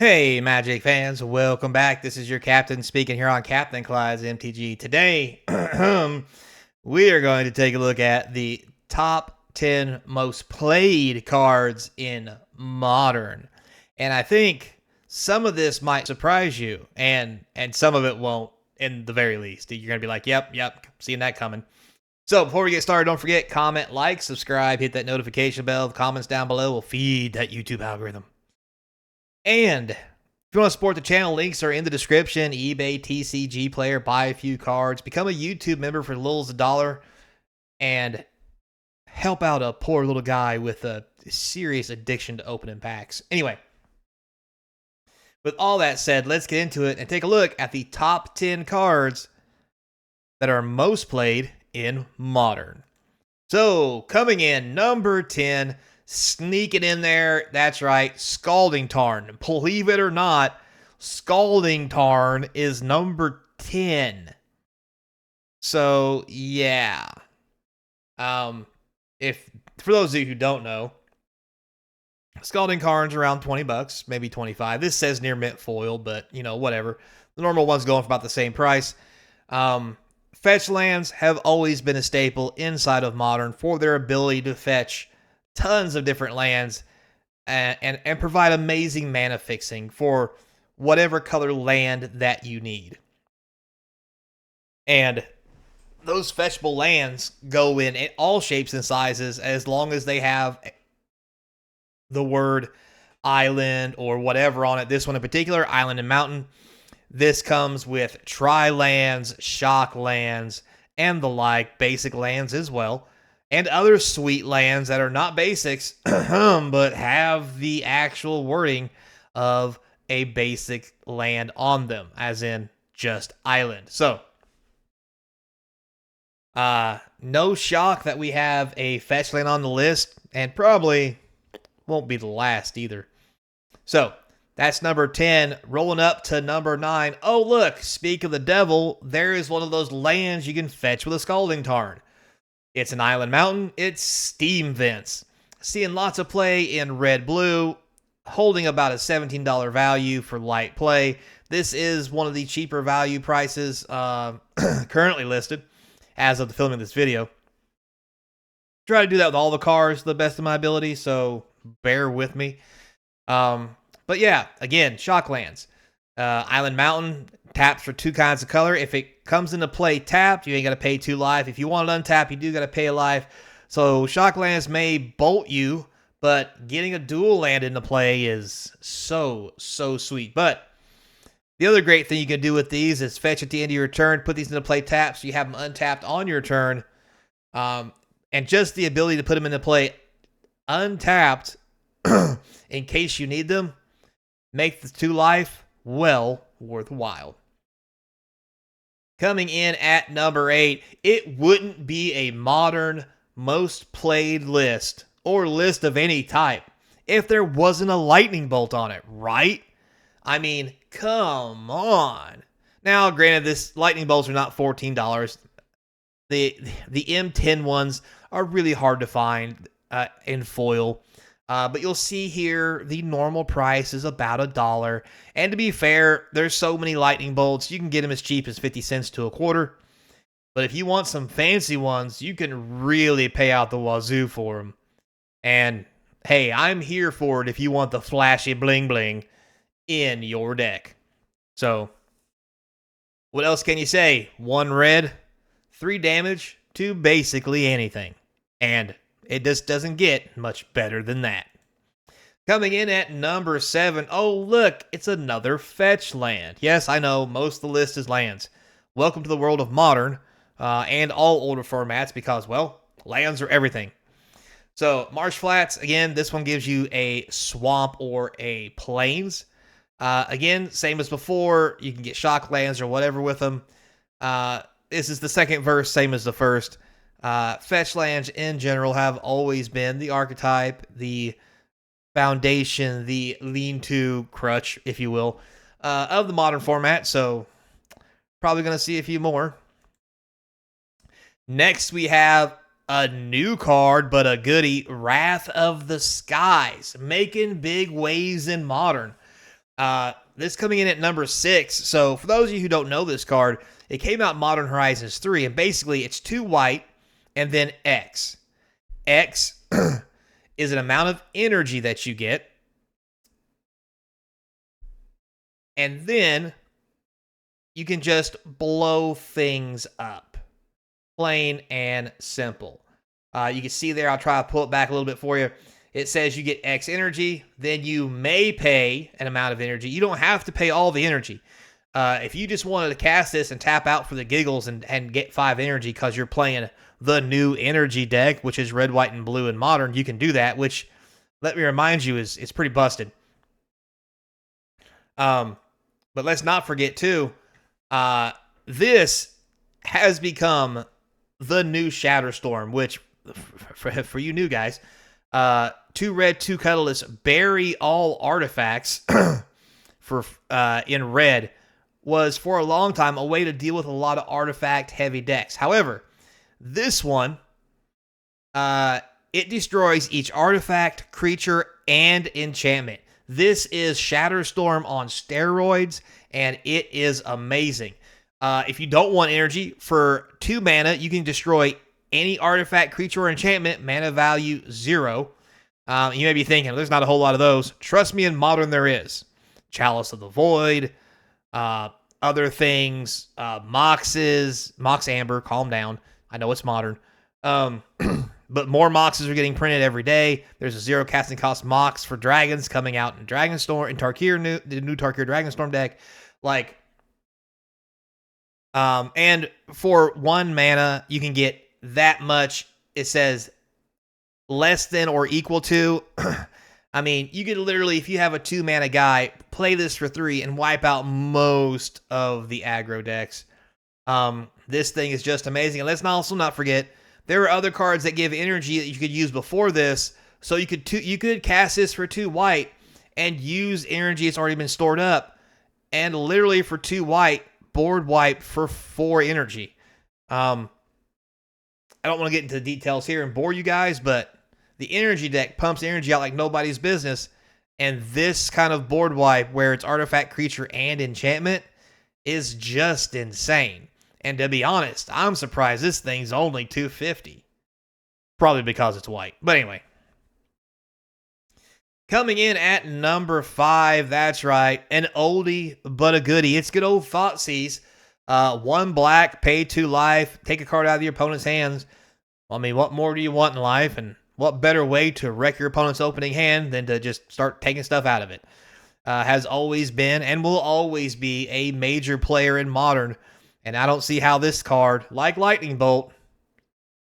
Hey, Magic fans, welcome back. This is your captain speaking here on Capnclydes MTG. Today, we are going to take a look at the top 10 most played cards in Modern. And I think some of this might surprise you, and some of it won't, in the very least. You're going to be like, yep, seeing that coming. So before we get started, don't forget, comment, like, subscribe, hit that notification bell. The comments down below will feed that YouTube algorithm. And if you want to support the channel, links are in the description. eBay, TCG Player, buy a few cards, become a YouTube member for little as $1, and help out a poor little guy with a serious addiction to opening packs. Anyway, with all that said, let's get into it and take a look at the top 10 cards that are most played in Modern. So, coming in, number 10, sneaking in there, that's right, Scalding Tarn. Believe it or not, Scalding Tarn is number 10. So, yeah. If for those of you who don't know, Scalding Tarn's around 20 bucks, maybe 25. This says near mint foil, but you know, whatever. The normal one's going for about the same price. Fetch lands have always been a staple inside of Modern for their ability to fetch tons of different lands and provide amazing mana fixing for whatever color land that you need. And those fetchable lands go in all shapes and sizes as long as they have the word island or whatever on it. This one in particular, island and mountain. This comes with tri-lands, shock lands, and the like, basic lands as well, and other sweet lands that are not basics, but have the actual wording of a basic land on them, as in just island. So, no shock that we have a fetch land on the list, and probably won't be the last either. So, that's number 10. Rolling up to number 9. Oh, look, speak of the devil, there is one of those lands you can fetch with a Scalding Tarn. It's an island mountain. It's Steam Vents. Seeing lots of play in red-blue, holding about a $17 value for light play. This is one of the cheaper value prices currently listed as of the filming of this video. Try to do that with all the cards to the best of my ability, so bear with me. But yeah, again, shock lands. Island Mountain taps for 2 kinds of color. If it comes into play tapped, you ain't got to pay 2 life. If you want it untap, you do got to pay a life. So shock lands may bolt you, but getting a dual land into play is so sweet. But the other great thing you can do with these is fetch at the end of your turn, put these into play taps, so you have them untapped on your turn. And just the ability to put them into play untapped in case you need them, make the 2 life well worthwhile. Coming in at number 8, it wouldn't be a Modern most played list, or list of any type, if there wasn't a lightning bolt on it, right? I mean, come on. Now, granted, this lightning bolts are not $14. The M10 ones are really hard to find in foil. But you'll see here the normal price is about $1. And to be fair, there's so many lightning bolts, you can get them as cheap as 50 cents to a quarter. But if you want some fancy ones, you can really pay out the wazoo for them. And hey, I'm here for it if you want the flashy bling bling in your deck. So, what else can you say? 1 red, 3 damage to basically anything. And it just doesn't get much better than that. Coming in at number 7. Oh, look, it's another fetch land. Yes, I know, most of the list is lands. Welcome to the world of Modern and all older formats because, well, lands are everything. So, Marsh Flats, again, this one gives you a swamp or a plains. Again, same as before, you can get shock lands or whatever with them. This is the second verse, same as the first. Fetch lands in general have always been the archetype, the foundation, the lean-to crutch, if you will, of the Modern format. So probably going to see a few more. Next, we have a new card, but a goodie, Wrath of the Skies, making big waves in Modern. This coming in at number 6. So for those of you who don't know this card, it came out in Modern Horizons 3, and basically it's 2 white and then X. X is an amount of energy that you get, and then you can just blow things up. Plain and simple. You can see there, I'll try to pull it back a little bit for you. It says you get X energy, then you may pay an amount of energy. You don't have to pay all the energy. If you just wanted to cast this and tap out for the giggles and get 5 energy because you're playing the new energy deck, which is red, white, and blue in Modern, you can do that, which, let me remind you, is pretty busted. But let's not forget, too, this has become the new Shatterstorm, which, for you new guys, 2 red, 2 colorless, bury all artifacts for in red was for a long time a way to deal with a lot of artifact heavy decks. However, this one, it destroys each artifact, creature, and enchantment. This is Shatterstorm on steroids, and it is amazing. If you don't want energy, for 2 mana, you can destroy any artifact, creature, or enchantment, mana value 0. You may be thinking, there's not a whole lot of those. Trust me, in Modern there is. Chalice of the Void, other things, Moxes, Mox Amber, calm down. I know it's Modern. But more Moxes are getting printed every day. There's a 0 casting cost Mox for dragons coming out in Dragonstorm, in Tarkir, the new Tarkir Dragonstorm deck. Like, and for 1 mana, you can get that much. It says less than or equal to. I mean, you could literally, if you have a 2 mana guy, play this for 3 and wipe out most of the aggro decks. This thing is just amazing. And let's also not forget, there are other cards that give energy that you could use before this. So you could cast this for 2 white and use energy that's already been stored up. And literally for 2 white, board wipe for 4 energy. I don't want to get into the details here and bore you guys, but the energy deck pumps energy out like nobody's business. And this kind of board wipe where it's artifact, creature, and enchantment is just insane. And to be honest, I'm surprised this thing's only $250. Probably because it's white. But anyway. Coming in at number 5, that's right, an oldie but a goodie. It's good old Thoughtseize. 1 black, pay 2 life, take a card out of your opponent's hands. I mean, what more do you want in life? And what better way to wreck your opponent's opening hand than to just start taking stuff out of it? Has always been and will always be a major player in Modern. And I don't see how this card, like Lightning Bolt,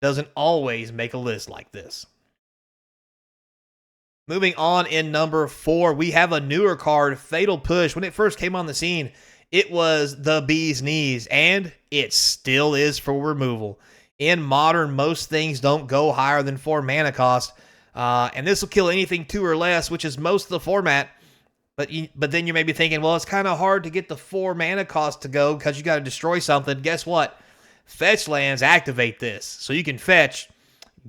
doesn't always make a list like this. Moving on in number 4, we have a newer card, Fatal Push. When it first came on the scene, it was the bee's knees, and it still is for removal. In Modern, most things don't go higher than 4 mana cost, and this will kill anything 2 or less, which is most of the format. But then you may be thinking, well, it's kind of hard to get the 4 mana cost to go because you got to destroy something. Guess what? Fetch lands activate this, so you can fetch,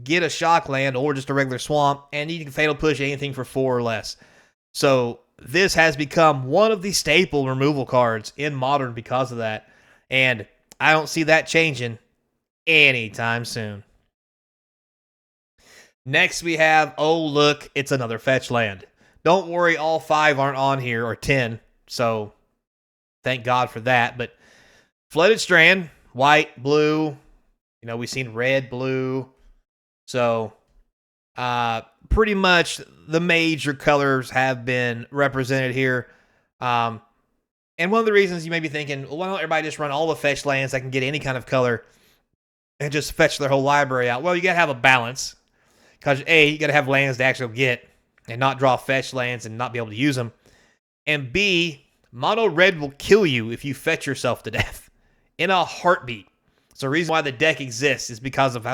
get a shock land or just a regular swamp, and you can Fatal Push anything for 4 or less. So this has become one of the staple removal cards in Modern because of that, and I don't see that changing anytime soon. Next we have, oh look, it's another fetch land. Don't worry, all 5 aren't on here, or 10, so thank God for that. But Flooded Strand, white, blue, we've seen red, blue. So, pretty much the major colors have been represented here. And one of the reasons you may be thinking, well, why don't everybody just run all the fetch lands that can get any kind of color and just fetch their whole library out? Well, you got to have a balance. Because, A, you got to have lands to actually get and not draw fetch lands and not be able to use them. And B, mono red will kill you if you fetch yourself to death in a heartbeat. So the reason why the deck exists is because of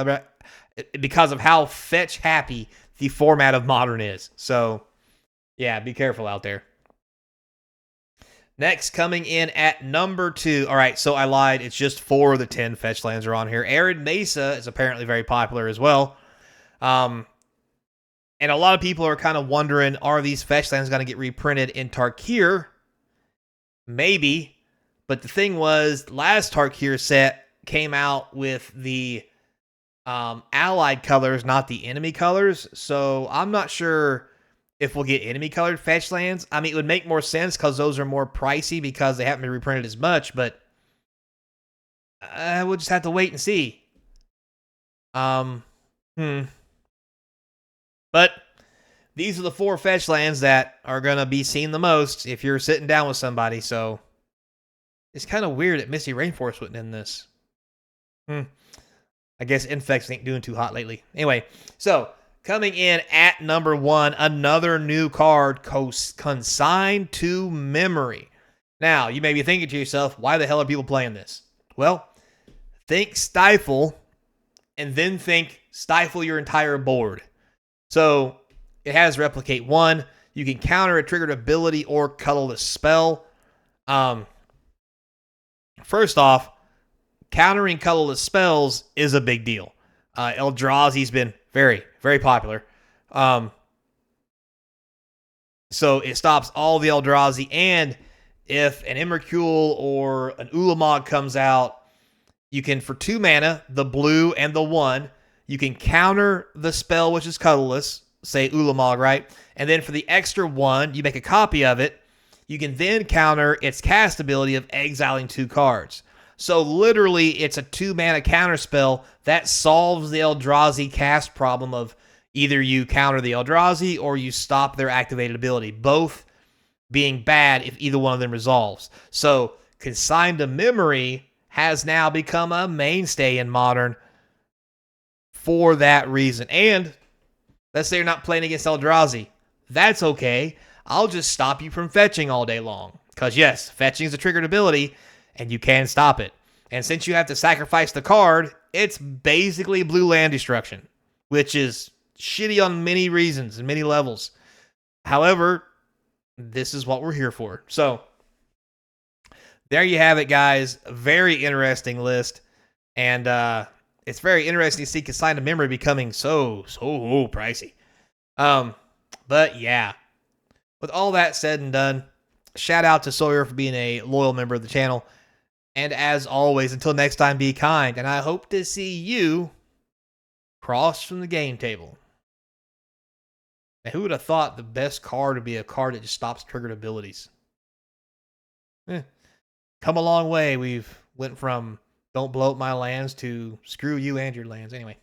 how fetch happy the format of Modern is. So, yeah, be careful out there. Next, coming in at number 2. All right, so I lied. It's just 4 of the 10 fetch lands are on here. Arid Mesa is apparently very popular as well. And a lot of people are kind of wondering, are these fetch lands going to get reprinted in Tarkir? Maybe. But the thing was, last Tarkir set came out with the allied colors, not the enemy colors. So I'm not sure if we'll get enemy colored fetch lands. I mean, it would make more sense because those are more pricey because they haven't been reprinted as much, but we'll just have to wait and see. Um, hmm. But these are the 4 fetch lands that are going to be seen the most if you're sitting down with somebody. So it's kind of weird that Misty Rainforest wasn't in this. I guess Infects ain't doing too hot lately. Anyway, so coming in at number 1, another new card, Consigned to Memory. Now, you may be thinking to yourself, why the hell are people playing this? Well, think Stifle, and then think Stifle your entire board. So, it has Replicate 1. You can counter a triggered ability or colorless spell. First off, countering colorless spells is a big deal. Eldrazi's been very, very popular. So it stops all the Eldrazi, and if an Emrakul or an Ulamog comes out, you can, for 2 mana, the blue and the 1, you can counter the spell, which is colorless, say Ulamog, right? And then for the extra 1, you make a copy of it. You can then counter its cast ability of exiling 2 cards. So literally, it's a 2 mana counter spell that solves the Eldrazi cast problem of either you counter the Eldrazi or you stop their activated ability, both being bad if either one of them resolves. So Consigned to Memory has now become a mainstay in Modern for that reason. And let's say you're not playing against Eldrazi. That's okay. I'll just stop you from fetching all day long. Because yes, fetching is a triggered ability, and you can stop it. And since you have to sacrifice the card, it's basically blue land destruction, which is shitty on many reasons and many levels. However, this is what we're here for. So, there you have it, guys. Very interesting list. And it's very interesting to see Consigned to Memory becoming so pricey. But yeah, with all that said and done, shout out to Sawyer for being a loyal member of the channel. And as always, until next time, be kind. And I hope to see you cross from the game table. Now, who would have thought the best card would be a card that just stops triggered abilities? Come a long way. We've went from don't blow up my lands to screw you and your lands. Anyway.